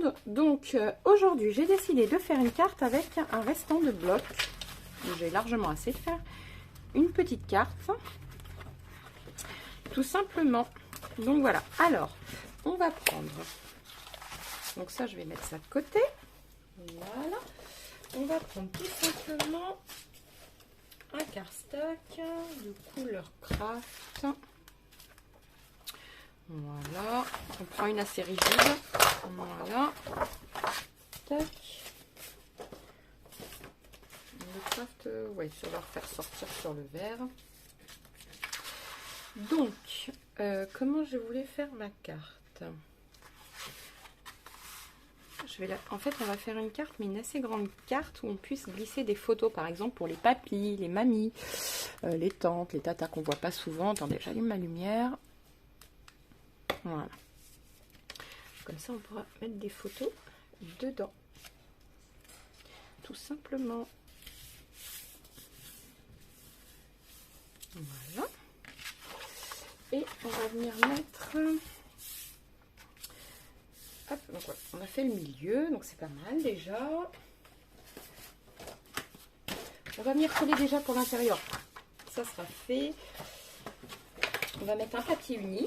monde. Donc aujourd'hui j'ai décidé de faire une carte avec un restant de bloc. J'ai largement assez de faire une petite carte. Tout simplement. Donc voilà. Alors, on va prendre. Donc ça, je vais mettre ça de côté. Voilà. On va prendre tout simplement un cardstock de couleur craft. Voilà. On prend une assez rigide. Voilà. Tac. Le craft, ouais, ça va faire sortir sur le verre. Donc, comment je voulais faire ma carte? En fait, on va faire une carte, mais une assez grande carte où on puisse glisser des photos, par exemple pour les papis, les mamies, les tantes, les tatas qu'on voit pas souvent. Attendez, j'allume ma lumière. Voilà. Comme ça, on pourra mettre des photos dedans. Tout simplement. Voilà. Et on va venir mettre... Hop, donc voilà, on a fait le milieu, donc c'est pas mal déjà. On va venir coller déjà pour l'intérieur. Ça sera fait. On va mettre un papier uni,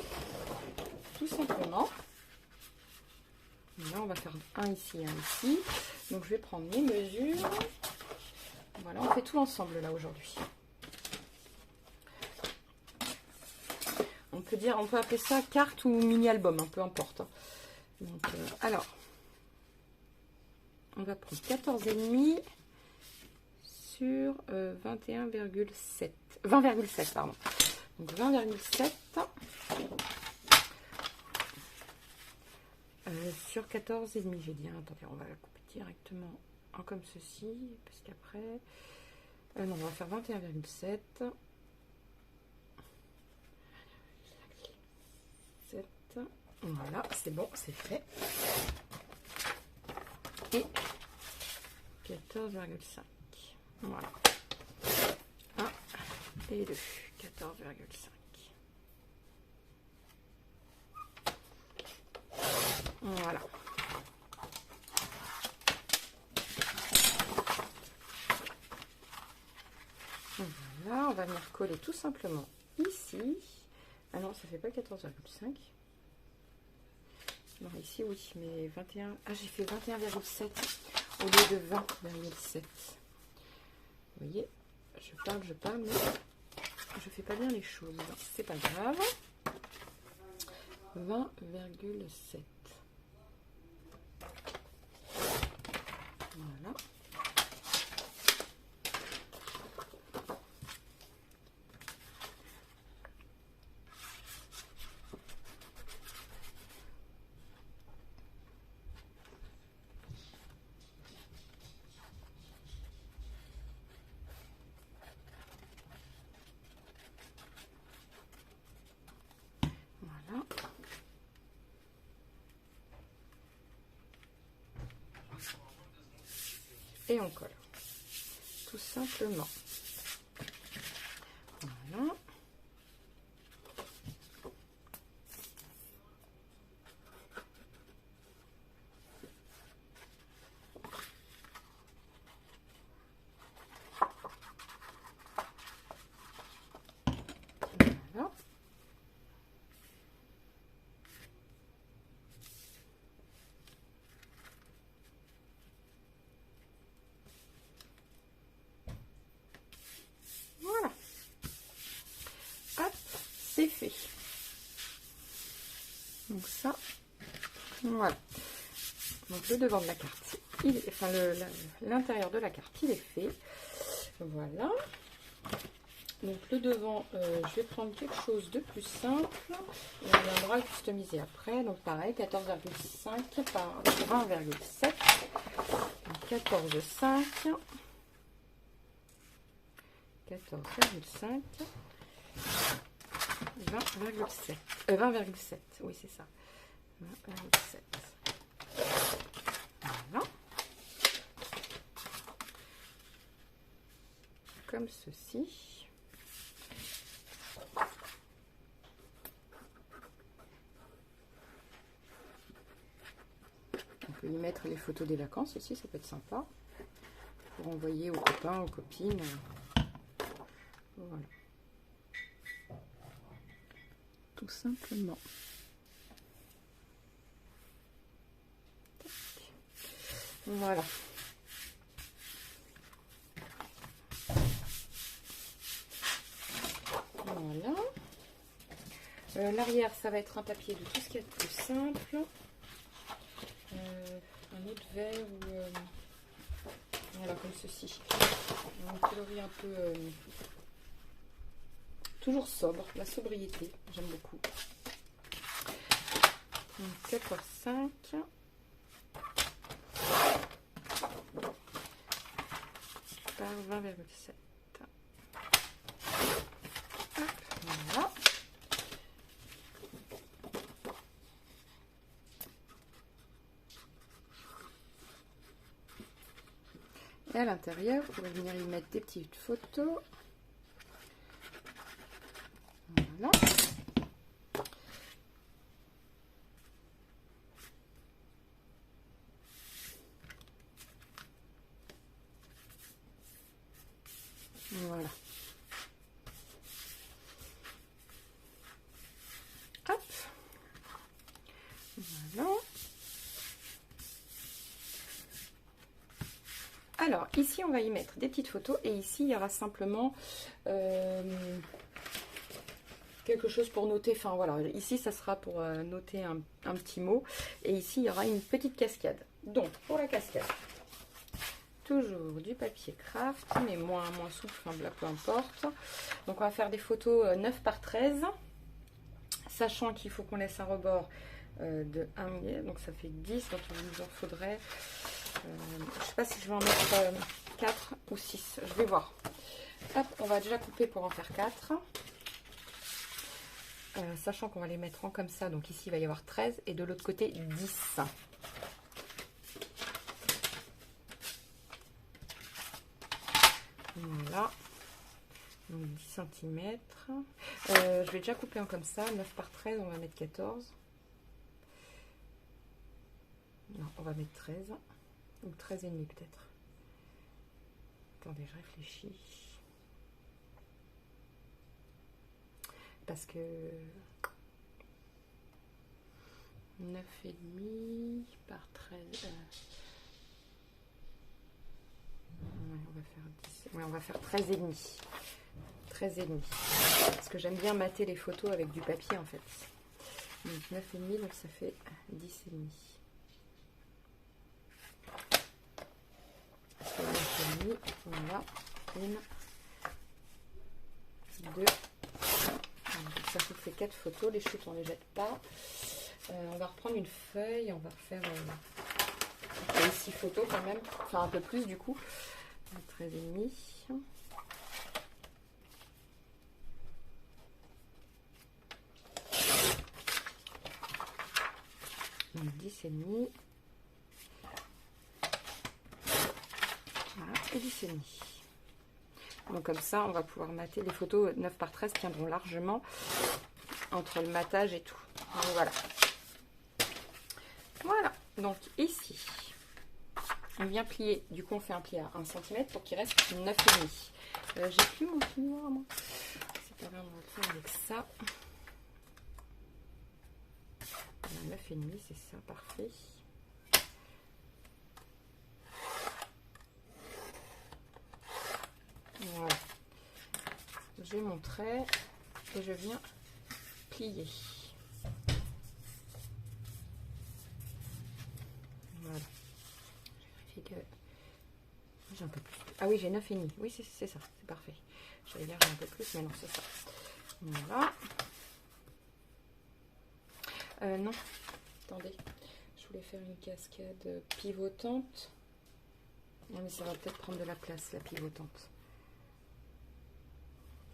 tout simplement. Là, on va faire un ici, un ici. Donc je vais prendre mes mesures. Voilà, on fait tout ensemble là aujourd'hui. On peut appeler ça carte ou mini-album, hein, peu importe. Donc, alors, on va prendre 14,5 sur 21,7. 20,7, pardon. Donc 20,7 sur 14,5, j'ai dit. Attendez, on va la couper directement comme ceci, parce qu'après... non, on va faire 21,7. Voilà, c'est bon, c'est fait. Et 14,5. Voilà. 1 et 2. 14,5. Voilà. Voilà, on va venir coller tout simplement ici. Ah non, ça fait pas 14,5. Non, ici oui, mais 21. Ah, j'ai fait 21,7 au lieu de 20,7. Vous voyez, je parle, mais je fais pas bien les choses. C'est pas grave. 20,7. Voilà. Et on colle tout simplement. Voilà. Voilà. Voilà. Hop, c'est fait. Donc ça, voilà. Donc le devant de la carte, l'intérieur de la carte, il est fait. Voilà. Donc le devant, je vais prendre quelque chose de plus simple. Et on viendra le customiser après. Donc pareil, 14,5 par 20,7. 14,5. 14,5. 20,7. 20,7. Oui, c'est ça. 20,7. Voilà. Comme ceci. peut y mettre les photos des vacances aussi, ça peut être sympa. Pour envoyer aux copains, aux copines. Voilà. Tout simplement. Voilà. Voilà. L'arrière, ça va être un papier de tout ce qui est plus simple. Un autre verre ou voilà, comme ceci. Un coloris un peu toujours sobre, la sobriété, j'aime beaucoup. Donc 14,5. Par 20,7. Voilà. Et à l'intérieur, vous pouvez venir y mettre des petites photos. Voilà. Voilà. Hop. Voilà. Alors, ici, on va y mettre des petites photos. Et ici, il y aura simplement quelque chose pour noter. Enfin, voilà. Ici, ça sera pour noter un petit mot. Et ici, il y aura une petite cascade. Donc, pour la cascade, toujours du papier craft, mais moins souple, enfin, là, peu importe. Donc, on va faire des photos 9 par 13. Sachant qu'il faut qu'on laisse un rebord de 1 mm. Donc, ça fait 10. Donc, il nous en faudrait... je ne sais pas si je vais en mettre 4 ou 6. Je vais voir. Hop, on va déjà couper pour en faire 4. Sachant qu'on va les mettre en comme ça. Donc ici, il va y avoir 13. Et de l'autre côté, 10. Voilà. Donc 10 cm. Je vais déjà couper en comme ça. 9 par 13, on va mettre 14. Non, on va mettre 13. Ou 13 et demi peut-être. Attendez, je réfléchis. Parce que 9 et demi par 13. Ouais, on va faire 10. Ouais, on va faire 13 et demi. 13 et demi. Parce que j'aime bien mater les photos avec du papier en fait. Donc 9 et demi, donc ça fait 10 et demi. Voilà, 1, 2, donc ça fait 4 photos, les chutes on les jette pas. On va reprendre une feuille, on va refaire 6 photos quand même, enfin un peu plus du coup, 13 et demi. Donc 10 et demi. Voilà, et 10 et demi. Donc comme ça, on va pouvoir mater les photos 9 par 13 tiendront largement entre le matage et tout. Donc voilà. Voilà. Donc ici, on vient plier. Du coup, on fait un pli à 1 cm pour qu'il reste 9,5. J'ai plus mon plioir, moi. C'est pas grave, on va le faire avec ça. 9,5, c'est ça, parfait. Voilà. J'ai mon trait et je viens plier. Voilà. Je vérifie que j'ai un peu plus. Ah oui, j'ai 9,5. Oui, c'est ça, c'est parfait. J'allais dire j'ai un peu plus, mais non, c'est ça. Voilà. Non, attendez. Je voulais faire une cascade pivotante. Non, mais ça va peut-être prendre de la place, la pivotante.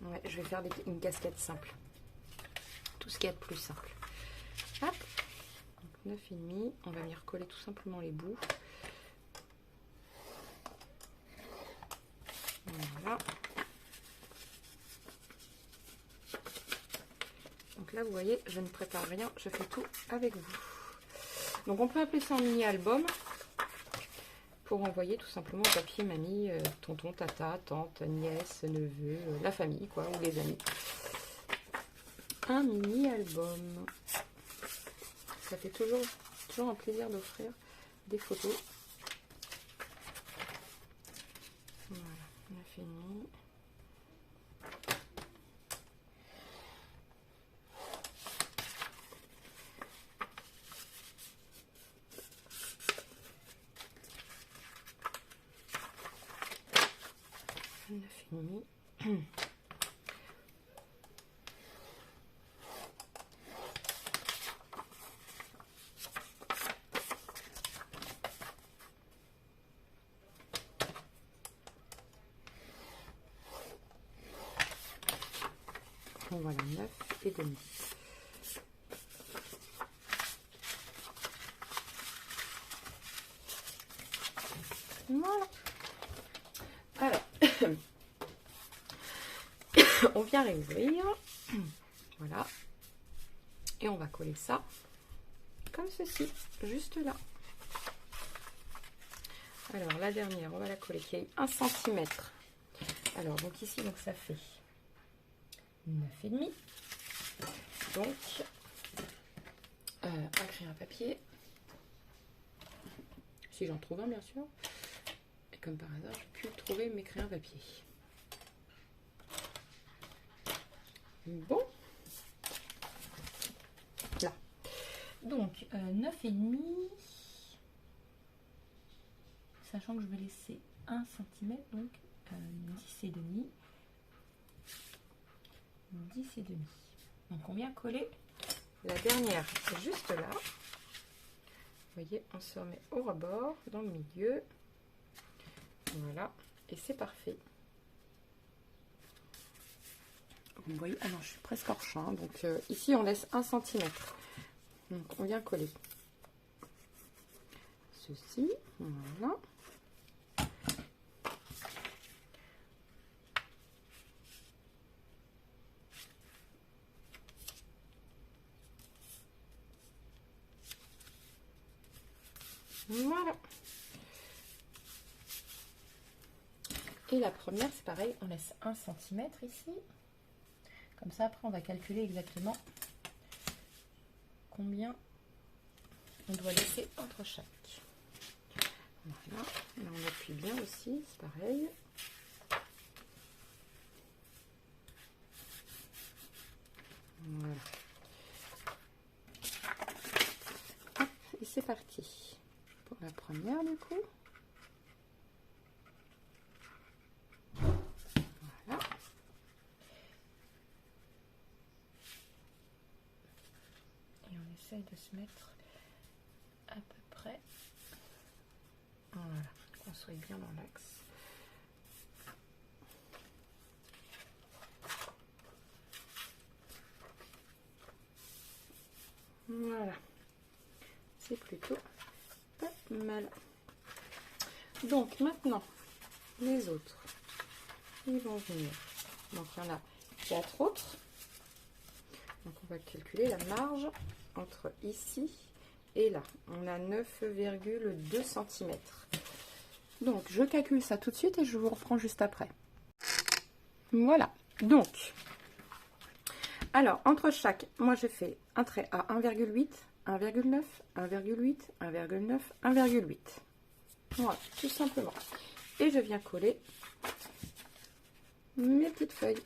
Ouais, je vais faire une cascade simple. Tout ce qu'il y a de plus simple. Hop. Donc 9,5. On va venir coller tout simplement les bouts. Voilà. Donc là, vous voyez, je ne prépare rien. Je fais tout avec vous. Donc on peut appeler ça un mini-album pour envoyer tout simplement au papier mamie, tonton, tata, tante, nièce, neveu, la famille quoi, ou les amis. Un mini-album. Ça fait toujours un plaisir d'offrir des photos. Voilà, on a fini. On a fini. Voilà, 9,5. Voilà. Alors, on vient réouvrir. Voilà. Et on va coller ça comme ceci, juste là. Alors, la dernière, on va la coller qui est 1 cm. Alors, donc ici, donc ça fait 9,5. Donc, un crayon à papier. Si j'en trouve un, bien sûr. Et comme par hasard, j'ai pu trouver mes crayons à papier. Bon. Là. Donc, 9,5. Sachant que je vais laisser 1 cm, donc 10,5. 10,5. Donc, on vient coller la dernière juste là. Vous voyez, on se remet au rebord, dans le milieu. Voilà, et c'est parfait. Vous voyez, ah non, je suis presque hors champ. Donc ici, on laisse 1 cm. Donc, on vient coller ceci. Voilà. Voilà. Et la première, c'est pareil, on laisse 1 cm ici. Comme ça, après, on va calculer exactement combien on doit laisser entre chaque. Voilà. Là, on appuie bien aussi, c'est pareil. Voilà. Hop, et c'est parti. Pour la première, du coup. Voilà. Et on essaye de se mettre à peu près. Voilà, qu'on soit bien dans l'axe. Voilà. C'est plutôt pas mal. Donc maintenant, les autres, ils vont venir. Donc il y en a 4 autres. Donc on va calculer la marge entre ici et là. On a 9,2 cm. Donc je calcule ça tout de suite et je vous reprends juste après. Voilà. Donc, alors entre chaque, moi j'ai fait un trait à 1,8, 1,9, 1,8, 1,9, 1,8. Voilà, tout simplement. Et je viens coller mes petites feuilles.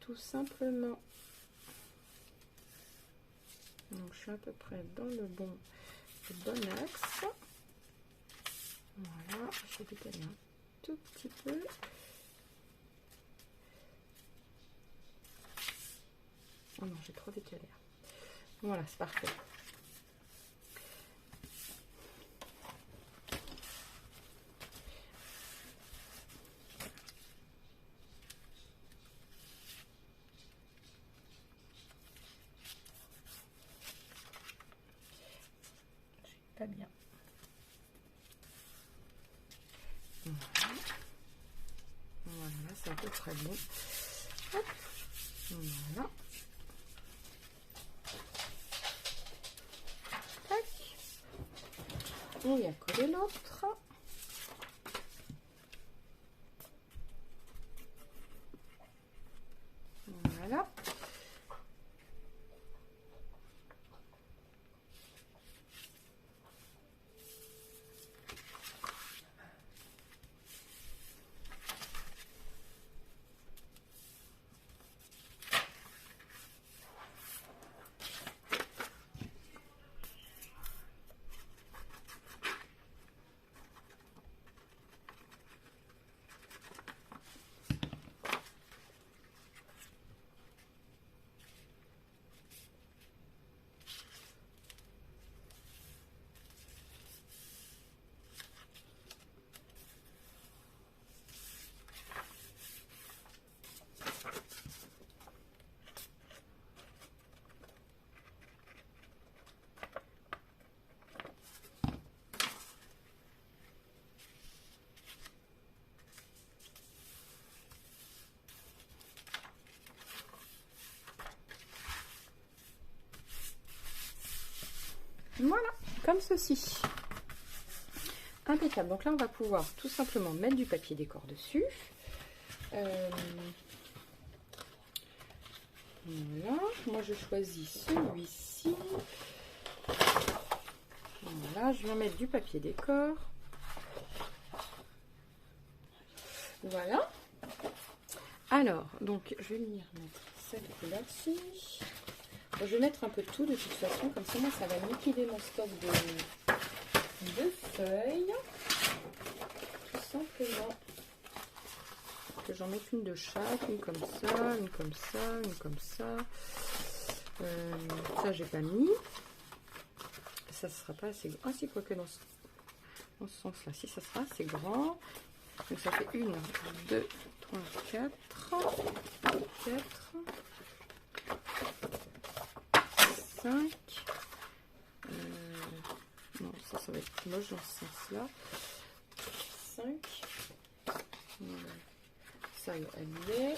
Tout simplement. Donc je suis à peu près dans le bon axe. Voilà, je vais décaler un tout petit peu. Oh non, j'ai trop décalé. Voilà, c'est parfait. Pas bien. Voilà, c'est à peu près bon. Hop. Voilà. Tac. On vient coller l'autre. Voilà. Voilà, comme ceci. Impeccable. Donc là, on va pouvoir tout simplement mettre du papier décor dessus. Voilà. Moi, je choisis celui-ci. Voilà, je vais mettre du papier décor. Voilà. Alors, donc, je vais venir mettre cette couleur-ci. Je vais mettre un peu de tout de toute façon, comme ça, moi, ça va liquider mon stock de feuilles. Tout simplement. Que j'en mette une de chaque, une comme ça, une comme ça, une comme ça. Ça, j'ai pas mis. Ça sera pas assez grand. Ah, si, quoique dans ce sens-là, si ça sera assez grand. Donc, ça fait 1, 2, 3, 4, 5. Non, ça va être moche dans ce sens-là. 5. Ça, elle y est.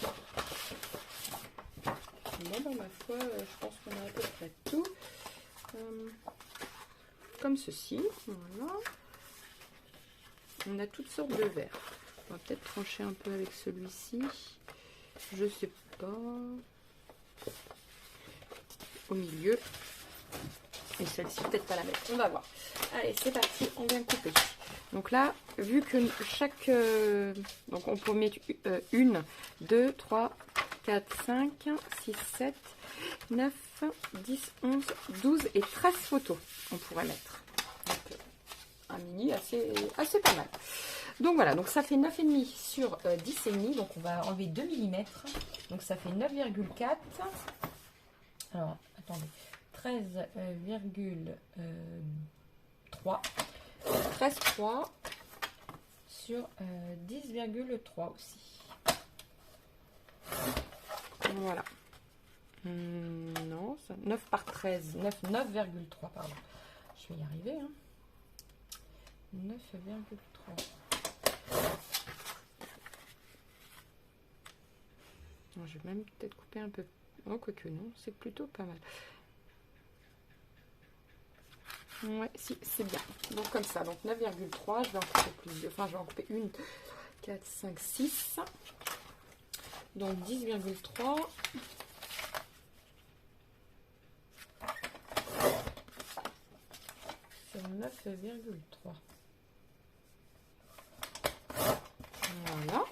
Moi, dans ma foi, je pense qu'on a à peu près tout. Comme ceci. Voilà. On a toutes sortes de verres. On va peut-être trancher un peu avec celui-ci. Je sais pas. Au milieu. Et celle-ci, peut-être pas la mettre. On va voir. Allez, c'est parti. On vient couper. Donc là, vu que chaque... donc on peut mettre 1, 2, 3, 4, 5, 6, 7, 9, 10, 11, 12 et 13 photos. On pourrait mettre. Donc, un mini assez pas mal. Donc voilà, donc ça fait 9,5 sur 10,5. Donc on va enlever 2 mm. Donc ça fait 9,4. Alors, attendez. 13,3. 13,3 sur 10,3 aussi. Voilà. Non, ça, 9 par 13. 9,3, pardon. Je vais y arriver. Hein. 9,3. Je vais même peut-être couper un peu. Oh, quoique non, c'est plutôt pas mal. Ouais, si, c'est bien. Donc comme ça, donc 9,3, je vais en couper plus. Enfin, je vais en couper 1, 4, 5, 6. Donc 10,3. Sur 9,3. Voilà.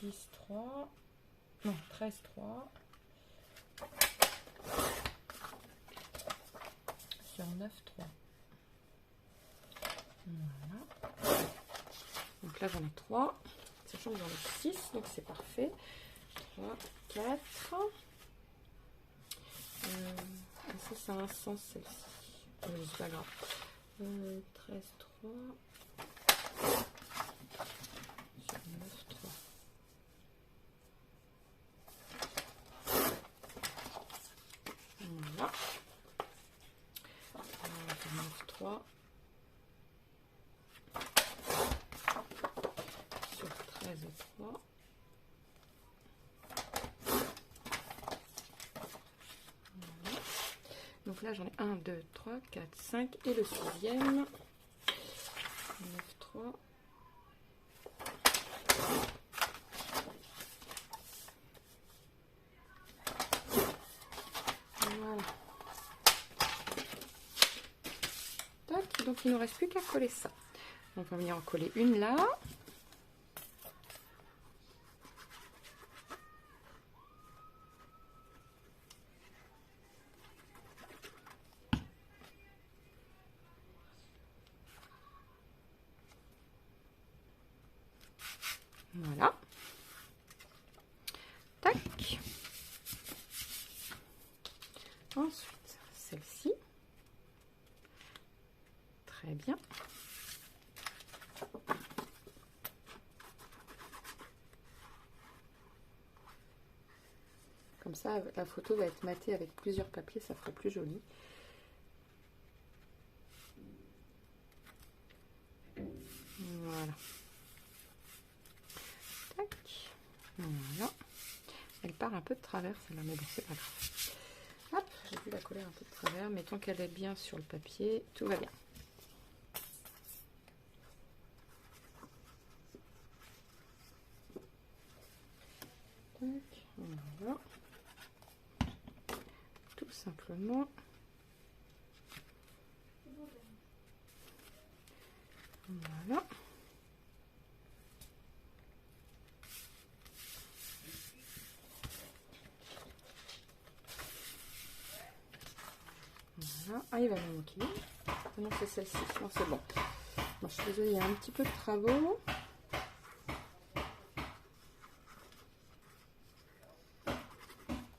10,3. Non, 13,3. Sur 9,3. Voilà. Donc là, j'en ai 3. Sachant que j'en ai 6, donc c'est parfait. 3, 4. Ça a un sens, celle-ci. C'est pas grave. 13,3. Sur 9,3. Voilà. 9,3. Sur 13,3. Donc là, j'en ai 1, 2, 3, 4, 5 et le 6e. 9, 3. Voilà. Tac, donc il ne nous reste plus qu'à coller ça. On va venir en coller une là. Voilà. Tac. Ensuite, celle-ci. Très bien. Comme ça, la photo va être matée avec plusieurs papiers, ça fera plus joli. Voilà. Tac. Voilà. Elle part un peu de travers, celle-là, mais bon, c'est pas grave. Hop, j'ai dû la coller un peu de travers, mais tant qu'elle est bien sur le papier, tout va bien. Tac, voilà. Tout simplement. Voilà. Voilà. Ah, il va me manquer. Ah non, c'est celle-ci. Non, c'est bon. Bon. Je suis désolée, il y a un petit peu de travaux.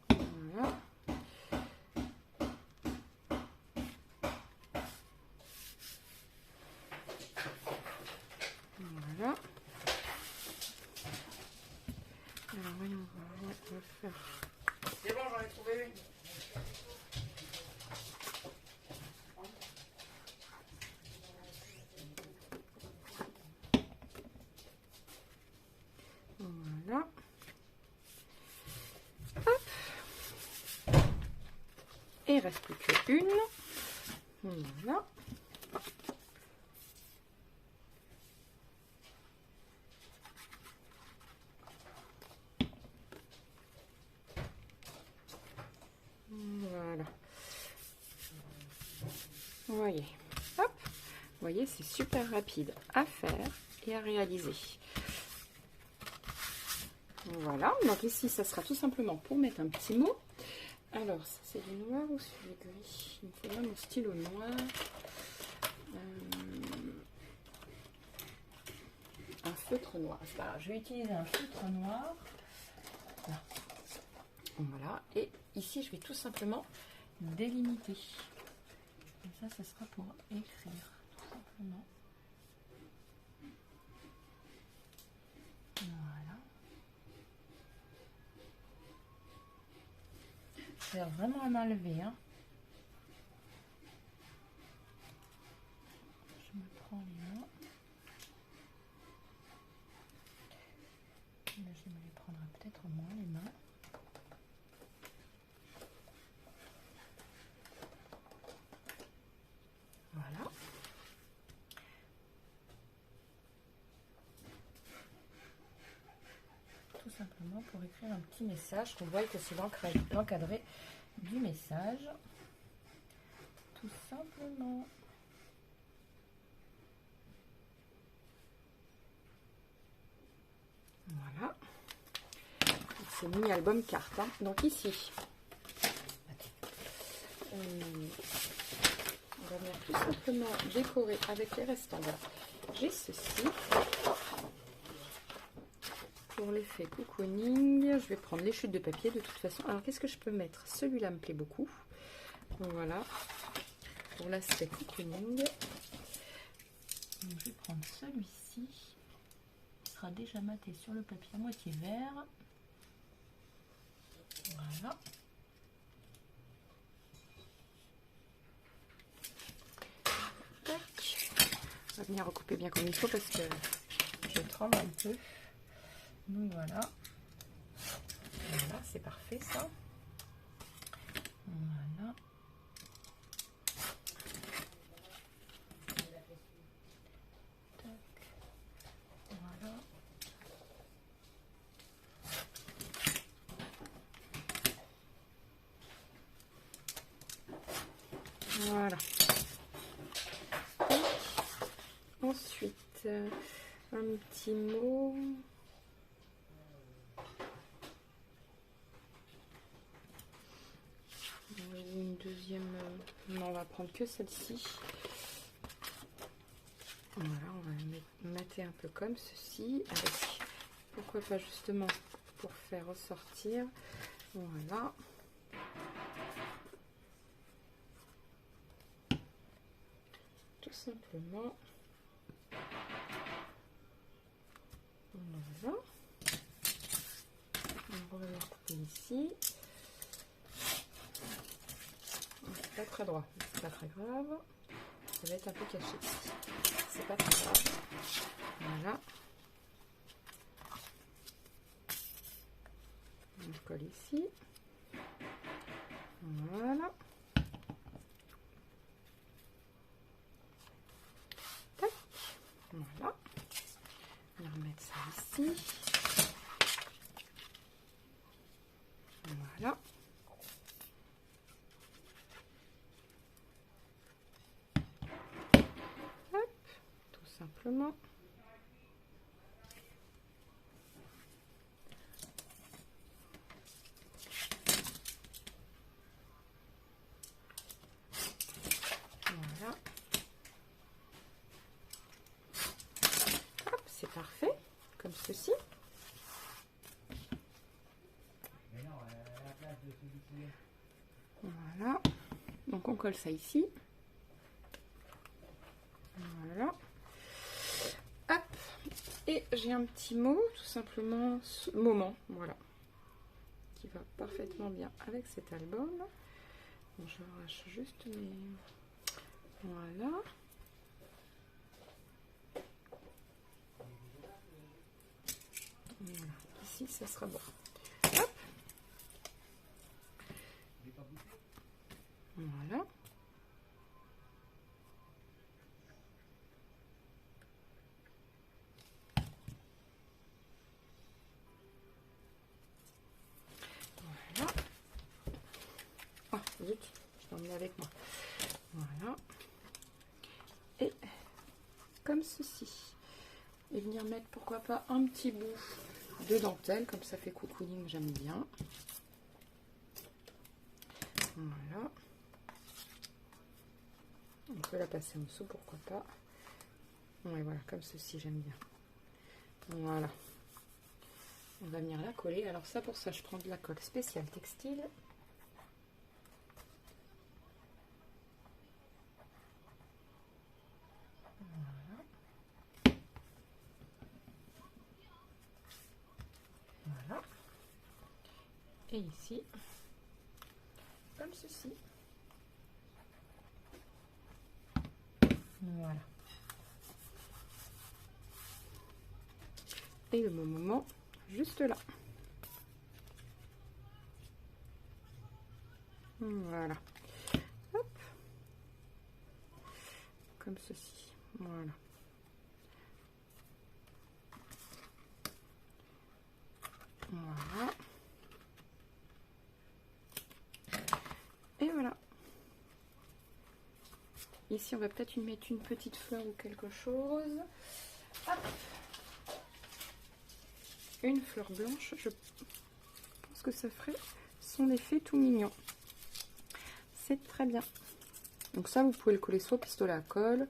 Voilà. Voilà. Alors, voyons voir. On va faire. C'est bon, j'en ai trouvé une. Voilà. Hop. Et il reste plus qu'une. Voilà. Voilà. Vous voyez. Hop. Vous voyez, c'est super rapide à faire et à réaliser. Voilà, donc ici, ça sera tout simplement pour mettre un petit mot. Alors, ça c'est du noir ou c'est du gris? Il me faudra mon stylo noir. Un feutre noir. C'est pas grave, je vais utiliser un feutre noir. Là. Voilà, et ici, je vais tout simplement délimiter. Comme ça sera pour écrire, tout simplement. Voilà. C'est vraiment à main levée, hein. Je me prends les mains. Là, je me les prendrai peut-être moins les mains. Voilà. Tout simplement pour écrire un petit message, qu'on voit que c'est l'encadré du message. Tout simplement. Voilà. C'est mini-album carte. Hein. Donc ici, on va venir tout simplement décorer avec les restants. Voilà. J'ai ceci. Pour l'effet cocooning, je vais prendre les chutes de papier de toute façon. Alors qu'est-ce que je peux mettre? Celui-là me plaît beaucoup. Donc, voilà. Pour l'aspect cocooning. Donc, je vais prendre celui-ci. Il sera déjà maté sur le papier à moitié vert. Voilà. Tac. On va venir recouper bien comme il faut parce que je tremble un peu. Donc voilà. Voilà, c'est parfait ça. Voilà. Voilà. Ensuite, un petit mot. Une deuxième. Non, on va prendre que celle-ci. Voilà, on va mater un peu comme ceci. Avec, pourquoi pas justement pour faire ressortir. Voilà. Tout simplement. Voilà. On va le couper ici. C'est pas très droit, c'est pas très grave. Ça va être un peu caché ici. C'est pas très grave. Voilà. On colle ici. Voilà. Tac. Voilà. On va remettre ça ici. Voilà. Hop. Tout simplement. Voilà. Hop, c'est parfait. Comme ceci. Voilà. Donc on colle ça ici. Voilà. Hop. Et j'ai un petit mot, tout simplement, moment, voilà, qui va parfaitement bien avec cet album. Bon, je arrache juste mes... Voilà. Voilà. Ici, ça sera bon. Hop. Voilà. Voilà. Ah, zut, je l'emmène avec moi. Voilà. Et comme ceci. Et venir mettre, pourquoi pas, un petit bout de dentelle, comme ça fait cocooning, j'aime bien. Voilà. On peut la passer en dessous, pourquoi pas. Ouais, voilà, comme ceci, j'aime bien. Voilà. On va venir la coller. Alors ça, pour ça, je prends de la colle spéciale textile. Voilà. Voilà. Et ici, comme ceci. Voilà. Et le moment, juste là. Voilà. Hop. Comme ceci. Voilà. Voilà. Et voilà. Ici, on va peut-être mettre une petite fleur ou quelque chose. Hop. Une fleur blanche, je pense que ça ferait son effet tout mignon. C'est très bien. Donc ça, vous pouvez le coller soit au pistolet à colle,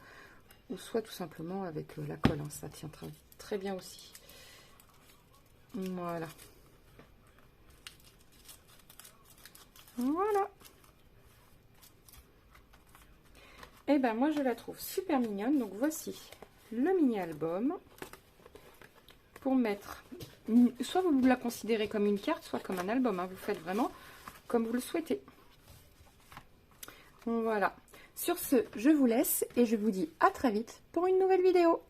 ou soit tout simplement avec la colle. Hein. Ça tient très bien aussi. Voilà. Voilà. Et ben moi, je la trouve super mignonne. Donc voici le mini-album. Pour mettre, soit vous la considérez comme une carte, soit comme un album. Hein. Vous faites vraiment comme vous le souhaitez. Voilà. Sur ce, je vous laisse et je vous dis à très vite pour une nouvelle vidéo.